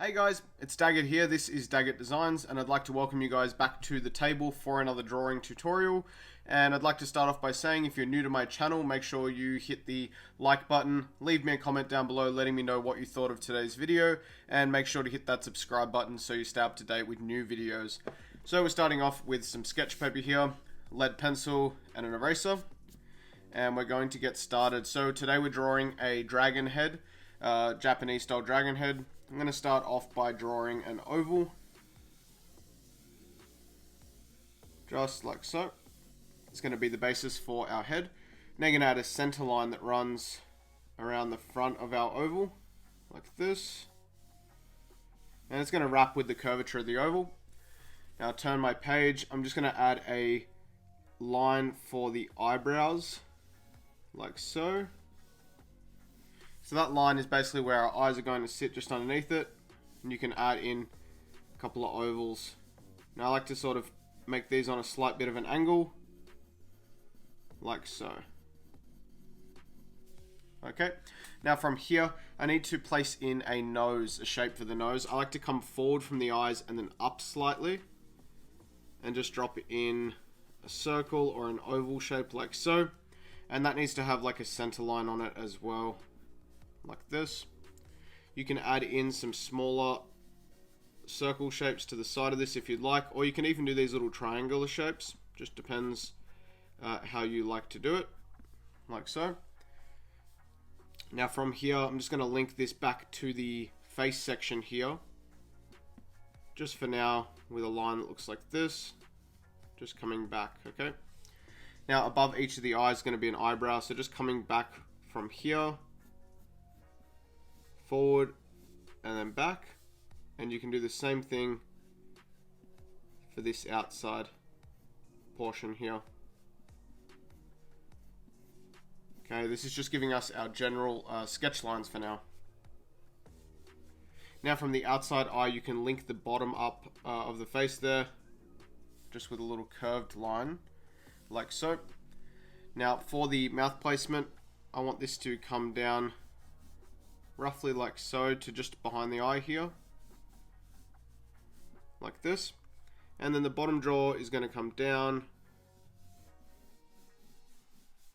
Hey guys, it's Dagget here. This is Dagget Designs, and I'd like to welcome you guys back to the table for another drawing tutorial. And I'd like to start off by saying, if you're new to my channel, make sure you hit the like button, leave me a comment down below letting me know what you thought of today's video, and make sure to hit that subscribe button so you stay up to date with new videos. So we're starting off with some sketch paper here, lead pencil, and an eraser. And we're going to get started. So today we're drawing a dragon head, Japanese style dragon head. I'm going to start off by drawing an oval, just like so. It's going to be the basis for our head. Now you're going to add a center line that runs around the front of our oval, like this. And it's going to wrap with the curvature of the oval. Now turn my page. I'm just going to add a line for the eyebrows, like so. So that line is basically where our eyes are going to sit, just underneath it. And you can add in a couple of ovals. Now I like to sort of make these on a slight bit of an angle, like so. Okay, now from here, I need to place in a nose, a shape for the nose. I like to come forward from the eyes and then up slightly. And just drop in a circle or an oval shape like so. And that needs to have like a center line on it as well, like this. You can add in some smaller circle shapes to the side of this if you'd like, or you can even do these little triangular shapes. Just depends how you like to do it, like so. Now from here, I'm just going to link this back to the face section here, just for now, with a line that looks like this, just coming back. Okay, now above each of the eyes is going to be an eyebrow, so just coming back from here, forward, and then back. And you can do the same thing for this outside portion here. Okay, this is just giving us our general sketch lines for now. Now from the outside eye, you can link the bottom up of the face there, just with a little curved line, like so. Now for the mouth placement, I want this to come down roughly like so to just behind the eye here, like this. And then the bottom jaw is going to come down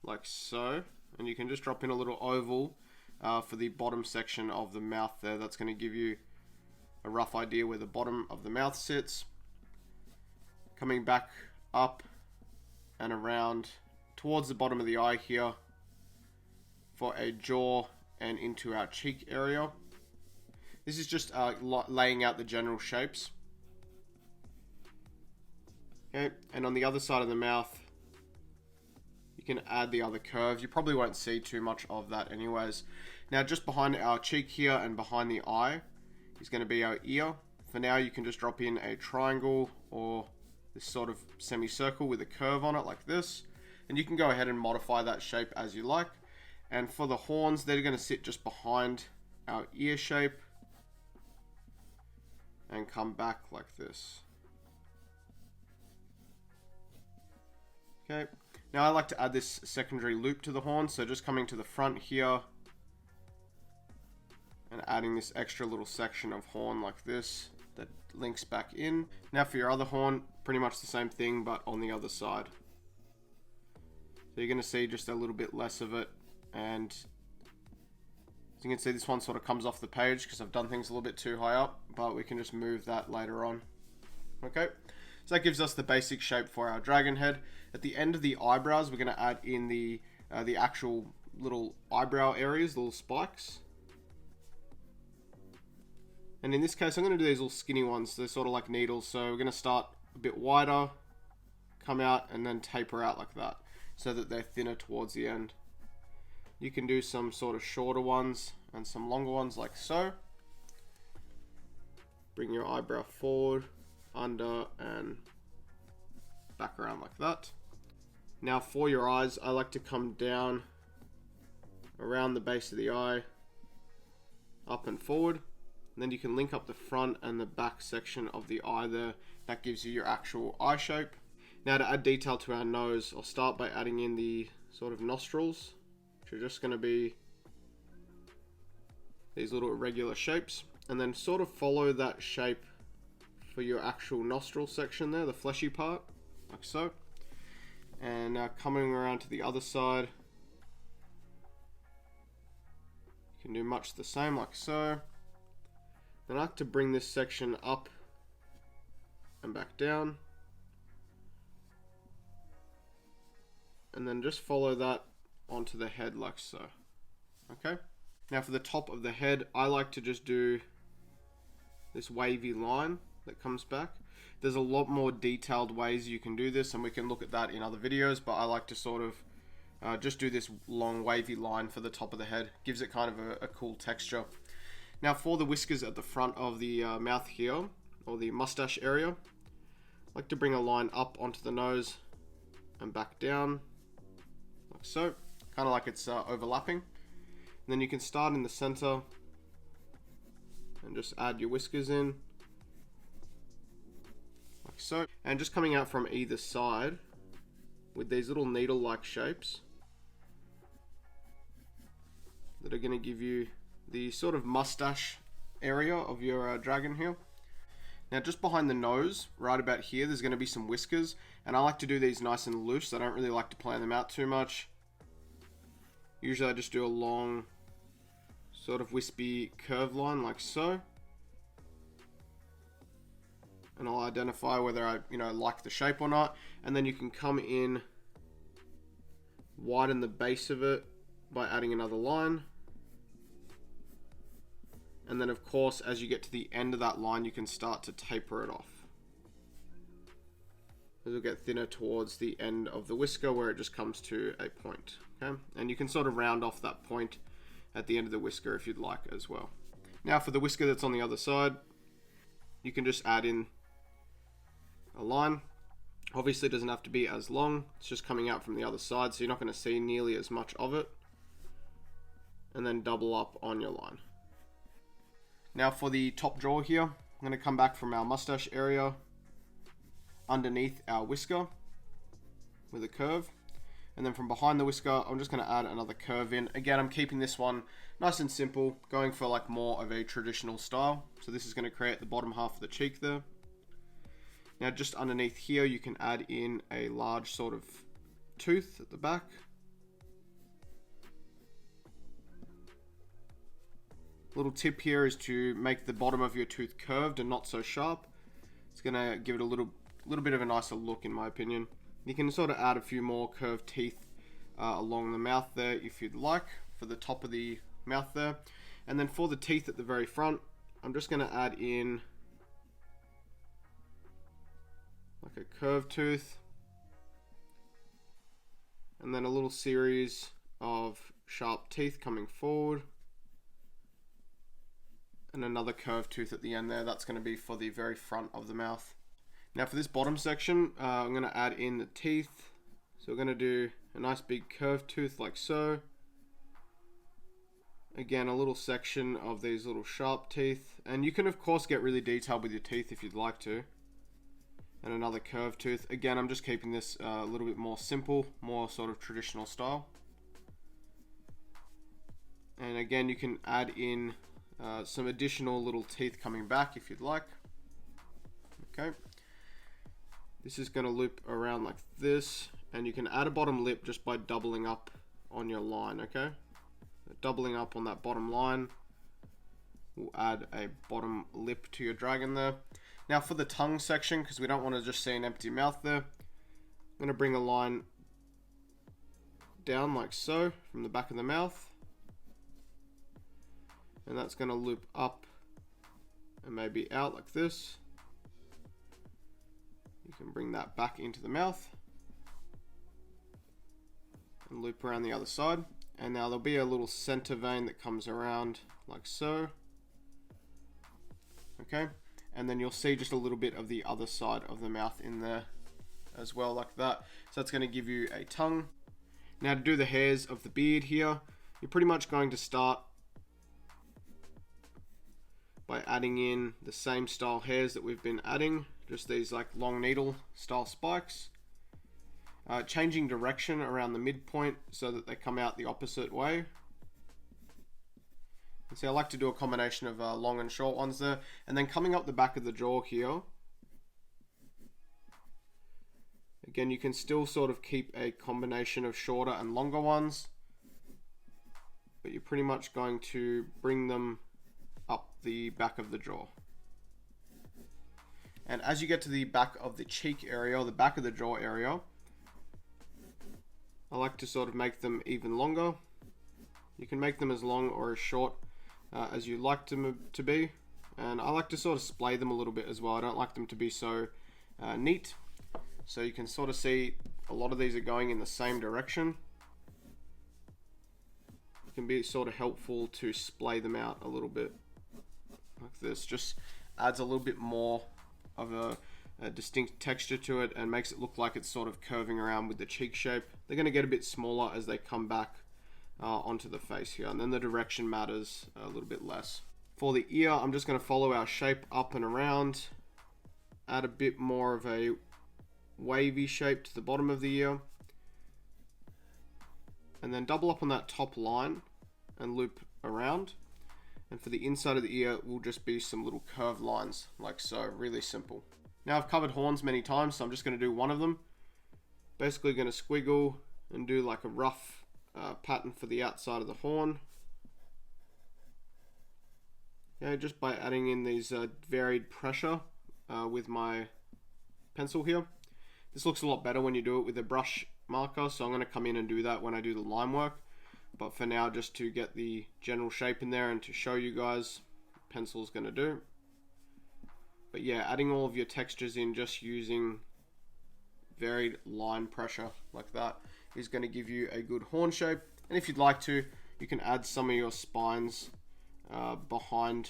like so, and you can just drop in a little oval for the bottom section of the mouth there. That's going to give you a rough idea where the bottom of the mouth sits. Coming back up and around towards the bottom of the eye here for a jaw and into our cheek area. This is just laying out the general shapes. Okay, and on the other side of the mouth, you can add the other curve. You probably won't see too much of that anyways. Now just behind our cheek here and behind the eye is going to be our ear. For now, you can just drop in a triangle or this sort of semicircle with a curve on it like this. And you can go ahead and modify that shape as you like. And for the horns, they're going to sit just behind our ear shape and come back like this. Okay, now I like to add this secondary loop to the horn, so just coming to the front here and adding this extra little section of horn like this that links back in. Now for your other horn, pretty much the same thing but on the other side. So you're going to see just a little bit less of it. And as you can see, this one sort of comes off the page because I've done things a little bit too high up, but we can just move that later on. Okay, so that gives us the basic shape for our dragon head. At the end of the eyebrows, we're going to add in the actual little eyebrow areas, little spikes. And in this case, I'm going to do these little skinny ones. They're sort of like needles, so we're going to start a bit wider, come out, and then taper out like that, so that they're thinner towards the end. You can do some sort of shorter ones and some longer ones like so. Bring your eyebrow forward, under, and back around like that. Now for your eyes, I like to come down around the base of the eye, up and forward. And then you can link up the front and the back section of the eye there. That gives you your actual eye shape. Now to add detail to our nose, I'll start by adding in the sort of nostrils, which are just going to be these little irregular shapes. and then sort of follow that shape for your actual nostril section there, the fleshy part, like so. And now coming around to the other side, you can do much the same, like so. Then I like to bring this section up and back down, and then just follow that onto the head like so. Okay, now for the top of the head, I like to just do this wavy line that comes back. There's a lot more detailed ways you can do this, and we can look at that in other videos, but I like to sort of just do this long wavy line for the top of the head. Gives it kind of a cool texture. Now for the whiskers at the front of the mouth here, or the mustache area, I like to bring a line up onto the nose and back down, like so, kind of like it's overlapping. And then you can start in the center and just add your whiskers in, like so. And just coming out from either side with these little needle-like shapes that are going to give you the sort of mustache area of your dragon here. Now just behind the nose, right about here, there's going to be some whiskers, and I like to do these nice and loose. I don't really like to plan them out too much. Usually I just do a long sort of wispy curve line like so, and I'll identify whether I like the shape or not. And then you can come in, widen the base of it by adding another line. And then of course, as you get to the end of that line, you can start to taper it off. It'll get thinner towards the end of the whisker where it just comes to a point. Okay? And you can sort of round off that point at the end of the whisker if you'd like as well. Now for the whisker that's on the other side, you can just add in a line. Obviously it doesn't have to be as long, it's just coming out from the other side, so you're not going to see nearly as much of it. And then double up on your line. Now for the top jaw here, I'm going to come back from our mustache area underneath our whisker with a curve. And then from behind the whisker, I'm just going to add another curve in. Again, I'm keeping this one nice and simple, going for like more of a traditional style. So this is going to create the bottom half of the cheek there. Now just underneath here, you can add in a large sort of tooth at the back. Little tip here is to make the bottom of your tooth curved and not so sharp. It's going to give it a little bit of a nicer look, in my opinion. You can sort of add a few more curved teeth along the mouth there if you'd like, for the top of the mouth there. And then for the teeth at the very front, I'm just going to add in like a curved tooth, and then a little series of sharp teeth coming forward, and another curved tooth at the end there. That's going to be for the very front of the mouth. Now for this bottom section, I'm going to add in the teeth. So we're going to do a nice big curved tooth like so. Again, a little section of these little sharp teeth. And you can of course get really detailed with your teeth if you'd like to. And another curved tooth. Again, I'm just keeping this a little bit more simple, more sort of traditional style. And again, you can add in some additional little teeth coming back if you'd like. Okay. This is going to loop around like this, and you can add a bottom lip just by doubling up on your line, okay? Doubling up on that bottom line will add a bottom lip to your dragon there. Now for the tongue section, because we don't want to just see an empty mouth there, I'm going to bring a line down like so from the back of the mouth, and that's going to loop up and maybe out like this. You can bring that back into the mouth and loop around the other side. And now there'll be a little center vein that comes around like so. Okay, and then you'll see just a little bit of the other side of the mouth in there as well, like that. So that's going to give you a tongue. Now to do the hairs of the beard here, you're pretty much going to start by adding in the same style hairs that we've been adding, just these like long needle style spikes. Changing direction around the midpoint so that they come out the opposite way. And See, I like to do a combination of long and short ones there. And then coming up the back of the jaw here, again, you can still sort of keep a combination of shorter and longer ones, but you're pretty much going to bring them up the back of the jaw. And as you get to the back of the cheek area, or the back of the jaw area, I like to sort of make them even longer. You can make them as long or as short as you like them to be. And I like to sort of splay them a little bit as well. I don't like them to be so neat. So you can sort of see a lot of these are going in the same direction. It can be sort of helpful to splay them out a little bit like this. Just adds a little bit more of a distinct texture to it and makes it look like it's sort of curving around with the cheek shape. They're going to get a bit smaller as they come back onto the face here, and then the direction matters a little bit less. For the ear, I'm just going to follow our shape up and around, add a bit more of a wavy shape to the bottom of the ear, and then double up on that top line and loop around. And for the inside of the ear will just be some little curved lines like so, really simple. Now I've covered horns many times, so I'm just going to do one of them. Basically going to squiggle and do like a rough pattern for the outside of the horn. Yeah, just by adding in these varied pressure with my pencil here. This looks a lot better when you do it with a brush marker, so I'm going to come in and do that when I do the line work. But for now, just to get the general shape in there and to show you guys, pencil's going to do. But yeah, adding all of your textures in just using varied line pressure like that is going to give you a good horn shape. And if you'd like to, you can add some of your spines behind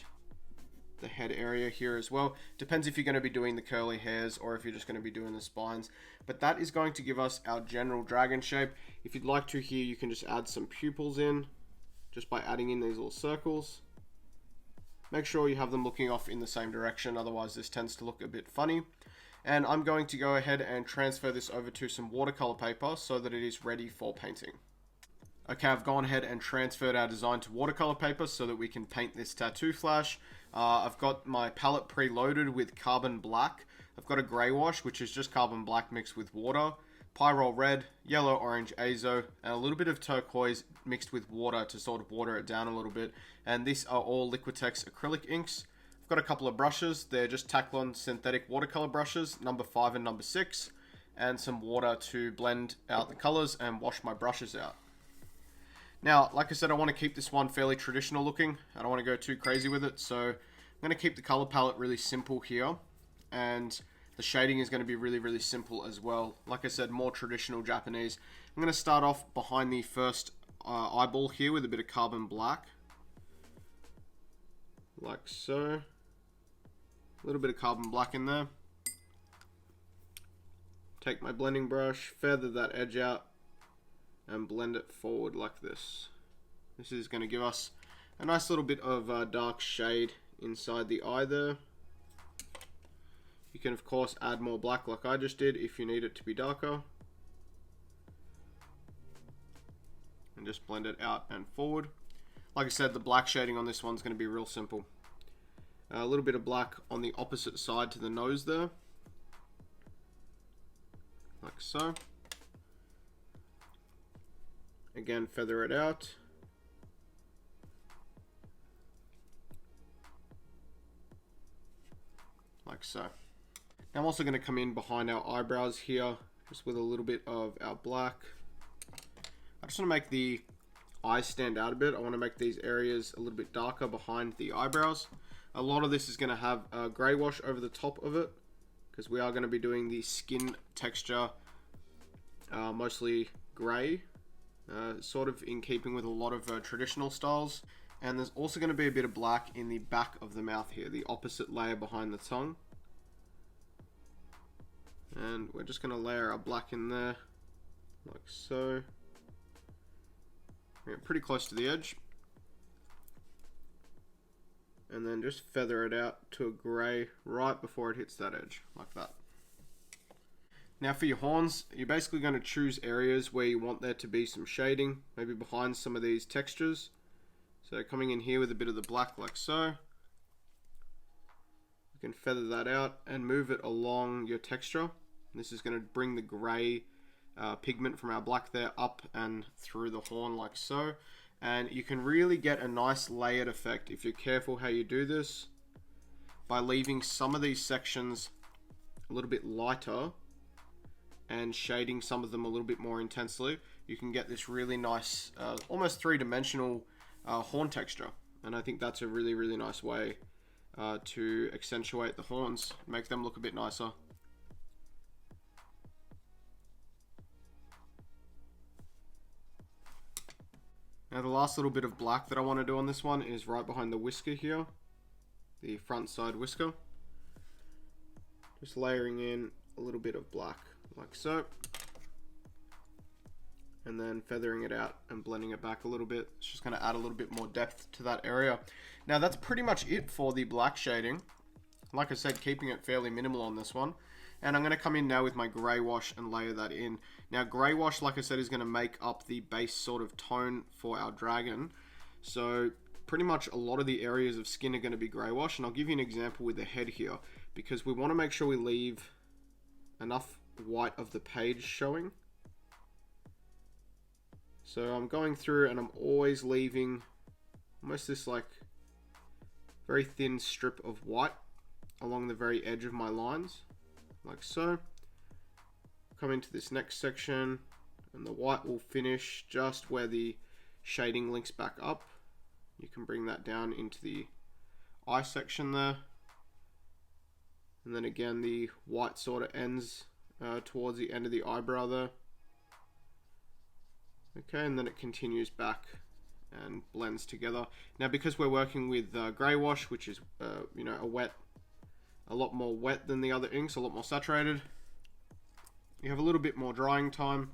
the head area here as well. Depends if you're going to be doing the curly hairs or if you're just going to be doing the spines. But that is going to give us our general dragon shape. If you'd like to here, you can just add some pupils in just by adding in these little circles. Make sure you have them looking off in the same direction, otherwise this tends to look a bit funny. And I'm going to go ahead and transfer this over to some watercolor paper so that it is ready for painting. Okay, I've gone ahead and transferred our design to watercolor paper so that we can paint this tattoo flash. I've got my palette preloaded with carbon black. I've got a grey wash, which is just carbon black mixed with water, pyrrole red, yellow orange azo, and a little bit of turquoise mixed with water to sort of water it down a little bit. And these are all Liquitex acrylic inks. I've got a couple of brushes. They're just Taklon synthetic watercolor brushes, number 5 and number 6, and some water to blend out the colors and wash my brushes out. Now, like I said, I want to keep this one fairly traditional looking. I don't want to go too crazy with it, so I'm going to keep the color palette really simple here, and the shading is going to be really, really simple as well. Like I said, more traditional Japanese. I'm going to start off behind the first eyeball here with a bit of carbon black, like so. A little bit of carbon black in there. Take my blending brush, feather that edge out, and blend it forward like this. This is going to give us a nice little bit of dark shade inside the eye there. You can of course add more black like I just did if you need it to be darker. And just blend it out and forward. Like I said, the black shading on this one's going to be real simple. A little bit of black on the opposite side to the nose there. Like so. Again, feather it out. Like so. Now I'm also going to come in behind our eyebrows here, just with a little bit of our black. I just want to make the eyes stand out a bit. I want to make these areas a little bit darker behind the eyebrows. A lot of this is going to have a grey wash over the top of it, because we are going to be doing the skin texture mostly grey. Sort of in keeping with a lot of traditional styles. And there's also going to be a bit of black in the back of the mouth here, the opposite layer behind the tongue. And we're just going to layer our black in there, like so. Bring it pretty close to the edge. And then just feather it out to a grey right before it hits that edge, like that. Now for your horns, you're basically going to choose areas where you want there to be some shading, maybe behind some of these textures. So coming in here with a bit of the black like so. You can feather that out and move it along your texture. This is going to bring the grey pigment from our black there up and through the horn like so. And you can really get a nice layered effect if you're careful how you do this by leaving some of these sections a little bit lighter and shading some of them a little bit more intensely. You can get this really nice, almost three-dimensional horn texture. And I think that's a really, really nice way to accentuate the horns, make them look a bit nicer. Now the last little bit of black that I want to do on this one is right behind the whisker here, the front side whisker. Just layering in a little bit of black like so, and then feathering it out and blending it back a little bit. It's just going to add a little bit more depth to that area. Now that's pretty much it for the black shading. Like I said, keeping it fairly minimal on this one. And I'm going to come in now with my grey wash and layer that in. Now grey wash, like I said, is going to make up the base sort of tone for our dragon. So pretty much a lot of the areas of skin are going to be grey wash. And I'll give you an example with the head here, because we want to make sure we leave enough white of the page showing. So I'm going through and I'm always leaving almost this like very thin strip of white along the very edge of my lines, like so. Come into this next section and the white will finish just where the shading links back up. You can bring that down into the eye section there. And then again, the white sort of ends towards the end of the eyebrow there. Okay, and then it continues back and blends together. Now, because we're working with grey wash, which is you know, a lot more wet than the other inks, a lot more saturated, you have a little bit more drying time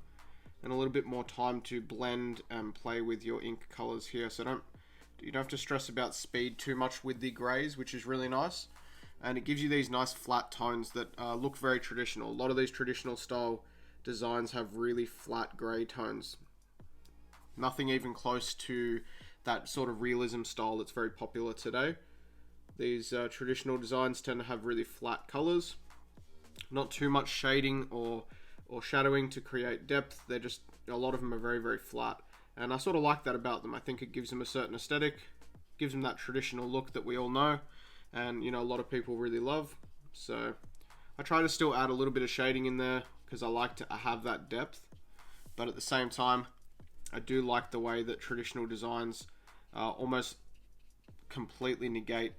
and a little bit more time to blend and play with your ink colors here. So you don't have to stress about speed too much with the greys, which is really nice. And it gives you these nice flat tones that look very traditional. A lot of these traditional style designs have really flat grey tones. Nothing even close to that sort of realism style that's very popular today. These traditional designs tend to have really flat colors. Not too much shading or shadowing to create depth. They're just, a lot of them are very, very flat. And I sort of like that about them. I think it gives them a certain aesthetic, gives them that traditional look that we all know. And, you know, a lot of people really love. So I try to still add a little bit of shading in there because I like to have that depth. But at the same time, I do like the way that traditional designs almost completely negate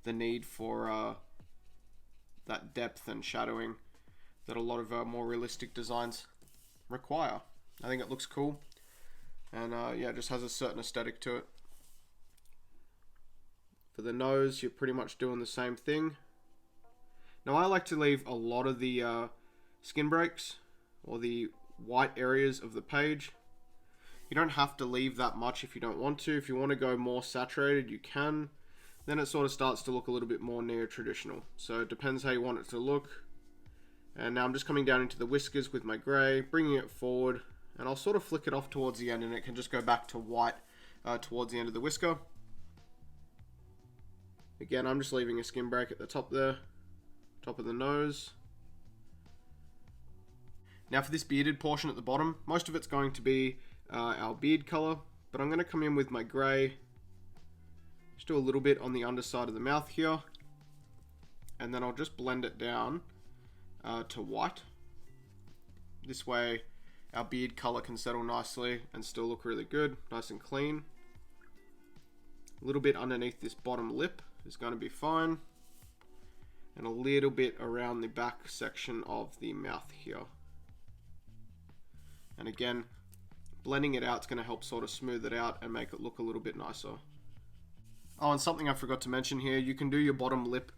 the need for that depth and shadowing that a lot of more realistic designs require. I think it looks cool, and yeah, it just has a certain aesthetic to it. For the nose, you're pretty much doing the same thing. Now I like to leave a lot of the skin breaks or the white areas of the page. You don't have to leave that much if you don't want to. If you want to go more saturated, you can. Then it sort of starts to look a little bit more neo-traditional. So it depends how you want it to look. And now I'm just coming down into the whiskers with my grey, bringing it forward, and I'll sort of flick it off towards the end, and it can just go back to white towards the end of the whisker. Again, I'm just leaving a skin break at the top there, top of the nose. Now for this bearded portion at the bottom, most of it's going to be our beard color, but I'm going to come in with my grey, just do a little bit on the underside of the mouth here, and then I'll just blend it down to white. This way our beard color can settle nicely and still look really good, nice and clean. A little bit underneath this bottom lip is going to be fine, and a little bit around the back section of the mouth here. And again, blending it out is going to help sort of smooth it out and make it look a little bit nicer. Oh, and something I forgot to mention here, you can do your bottom lip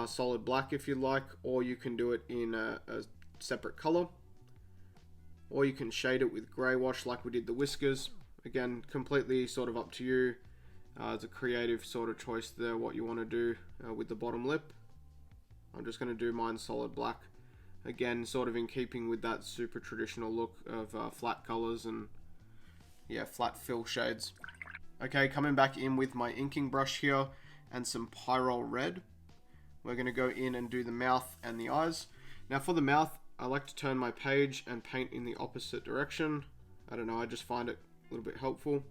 solid black if you like, or you can do it in a separate color, or you can shade it with grey wash like we did the whiskers. Again, completely sort of up to you. It's a creative sort of choice there, what you want to do with the bottom lip. I'm just going to do mine solid black. Again, sort of in keeping with that super traditional look of flat colors and yeah, flat fill shades. Okay, coming back in with my inking brush here and some Pyrrole red. We're going to go in and do the mouth and the eyes. Now for the mouth, I like to turn my page and paint in the opposite direction. I don't know, I just find it a little bit helpful.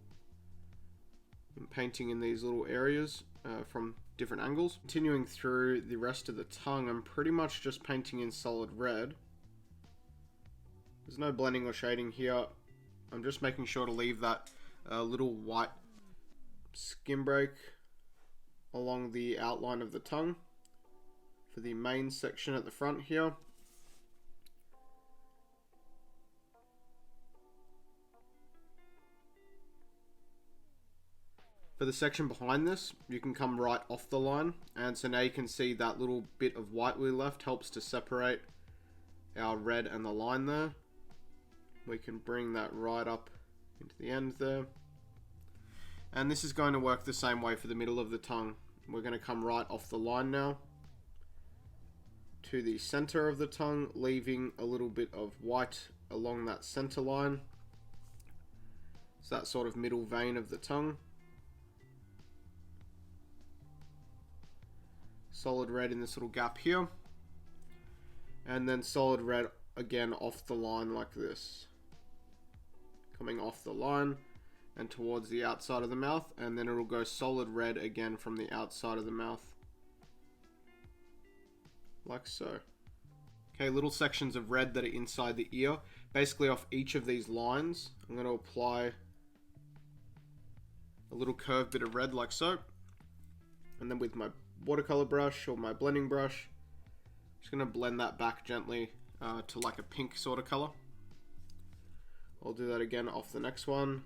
I'm painting in these little areas from different angles. Continuing through the rest of the tongue, I'm pretty much just painting in solid red. There's no blending or shading here. I'm just making sure to leave that little white skin break along the outline of the tongue for the main section at the front here. For the section behind this, you can come right off the line, and so now you can see that little bit of white we left helps to separate our red and the line there. We can bring that right up into the end there. And this is going to work the same way for the middle of the tongue. We're going to come right off the line now to the center of the tongue, leaving a little bit of white along that center line. It's that sort of middle vein of the tongue. Solid red in this little gap here. And then solid red again off the line like this. Coming off the line and towards the outside of the mouth, and then it'll go solid red again from the outside of the mouth. Like so. Okay, little sections of red that are inside the ear. Basically off each of these lines, I'm going to apply a little curved bit of red like so. And then with my watercolor brush or my blending brush, I'm just going to blend that back gently to like a pink sort of color. I'll do that again off the next one.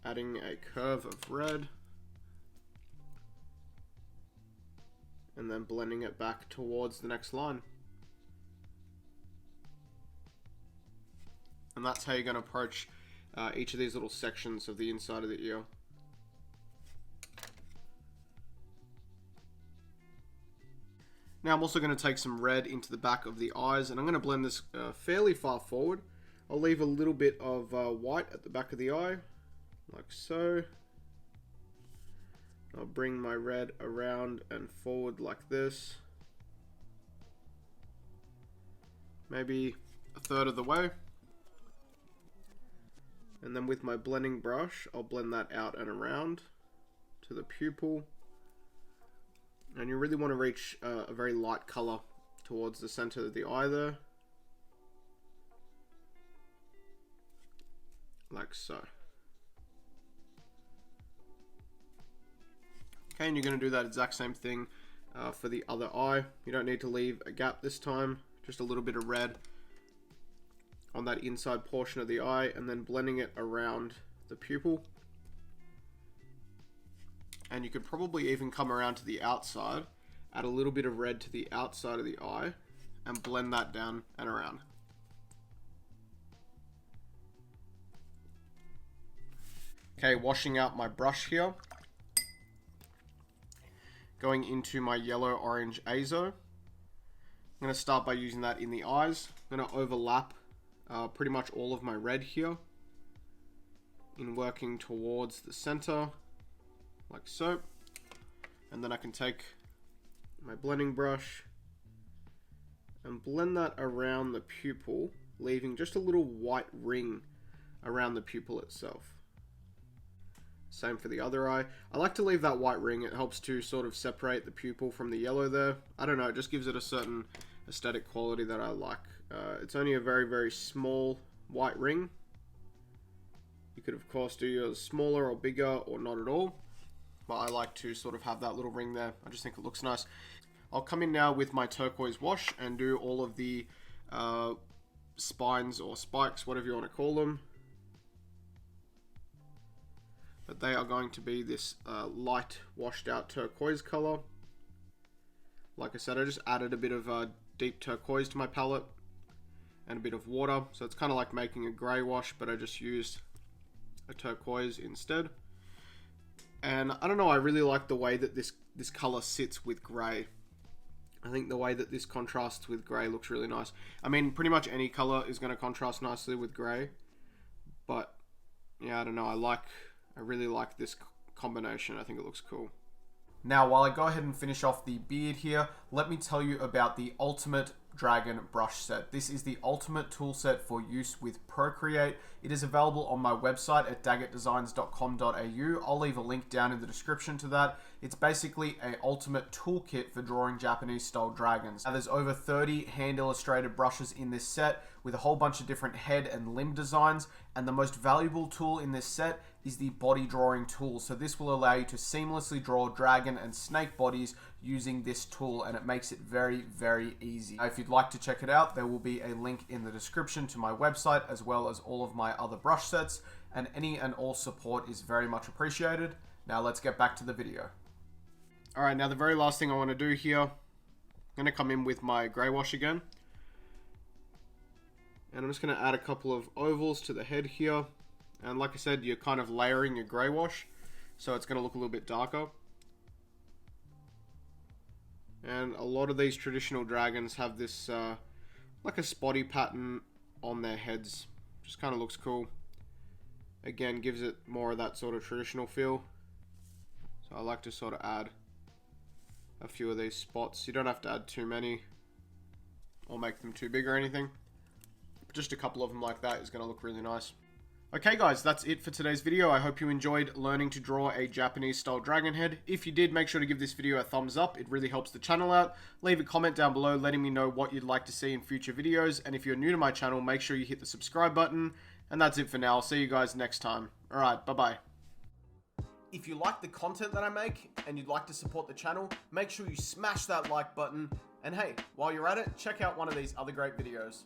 Adding a curve of red. And then blending it back towards the next line. And that's how you're going to approach each of these little sections of the inside of the ear. Now I'm also going to take some red into the back of the eyes, and I'm going to blend this fairly far forward. I'll leave a little bit of white at the back of the eye, like so. I'll bring my red around and forward like this. Maybe a third of the way. And then with my blending brush, I'll blend that out and around to the pupil. And you really want to reach a very light color towards the center of the eye there. Like so. Okay, and you're going to do that exact same thing for the other eye. You don't need to leave a gap this time, just a little bit of red on that inside portion of the eye, and then blending it around the pupil. And you could probably even come around to the outside, add a little bit of red to the outside of the eye, and blend that down and around. Okay, washing out my brush here. Going into my yellow-orange azo. I'm going to start by using that in the eyes. I'm going to overlap pretty much all of my red here in working towards the center, like so. And then I can take my blending brush and blend that around the pupil, leaving just a little white ring around the pupil itself. Same for the other eye. I like to leave that white ring. It helps to sort of separate the pupil from the yellow there. I don't know, it just gives it a certain aesthetic quality that I like. It's only a very, very small white ring. You could of course do yours smaller or bigger or not at all, but I like to sort of have that little ring there. I just think it looks nice. I'll come in now with my turquoise wash and do all of the spines or spikes, whatever you want to call them. But they are going to be this light washed out turquoise color. Like I said, I just added a bit of deep turquoise to my palette and a bit of water. So it's kind of like making a grey wash, but I just used a turquoise instead. And I don't know, I really like the way that this color sits with grey. I think the way that this contrasts with grey looks really nice. I mean, pretty much any color is going to contrast nicely with grey. But yeah, I don't know, I like I really like this combination. I think it looks cool. Now, while I go ahead and finish off the beard here, let me tell you about the Ultimate Dragon brush set. This is the ultimate tool set for use with Procreate. It is available on my website at daggetdesigns.com.au. I'll leave a link down in the description to that. It's basically an ultimate toolkit for drawing Japanese style dragons. Now, there's over 30 hand illustrated brushes in this set with a whole bunch of different head and limb designs, and the most valuable tool in this set is the body drawing tool. So this will allow you to seamlessly draw dragon and snake bodies using this tool, and it makes it very, very easy. Now, if you'd like to check it out, there will be a link in the description to my website as well as all of my other brush sets, and any and all support is very much appreciated. Now let's get back to the video. Alright, now the very last thing I want to do here, I'm going to come in with my grey wash again. And I'm just going to add a couple of ovals to the head here. And like I said, you're kind of layering your grey wash, so it's going to look a little bit darker. And a lot of these traditional dragons have this like a spotty pattern on their heads. Just kind of looks cool. Again, gives it more of that sort of traditional feel. So I like to sort of add a few of these spots. You don't have to add too many or make them too big or anything. Just a couple of them like that is going to look really nice. Okay guys, that's it for today's video. I hope you enjoyed learning to draw a Japanese style dragon head. If you did, make sure to give this video a thumbs up. It really helps the channel out. Leave a comment down below letting me know what you'd like to see in future videos. And if you're new to my channel, make sure you hit the subscribe button. And that's it for now. I'll see you guys next time. Alright, bye-bye. If you like the content that I make and you'd like to support the channel, make sure you smash that like button. And hey, while you're at it, check out one of these other great videos.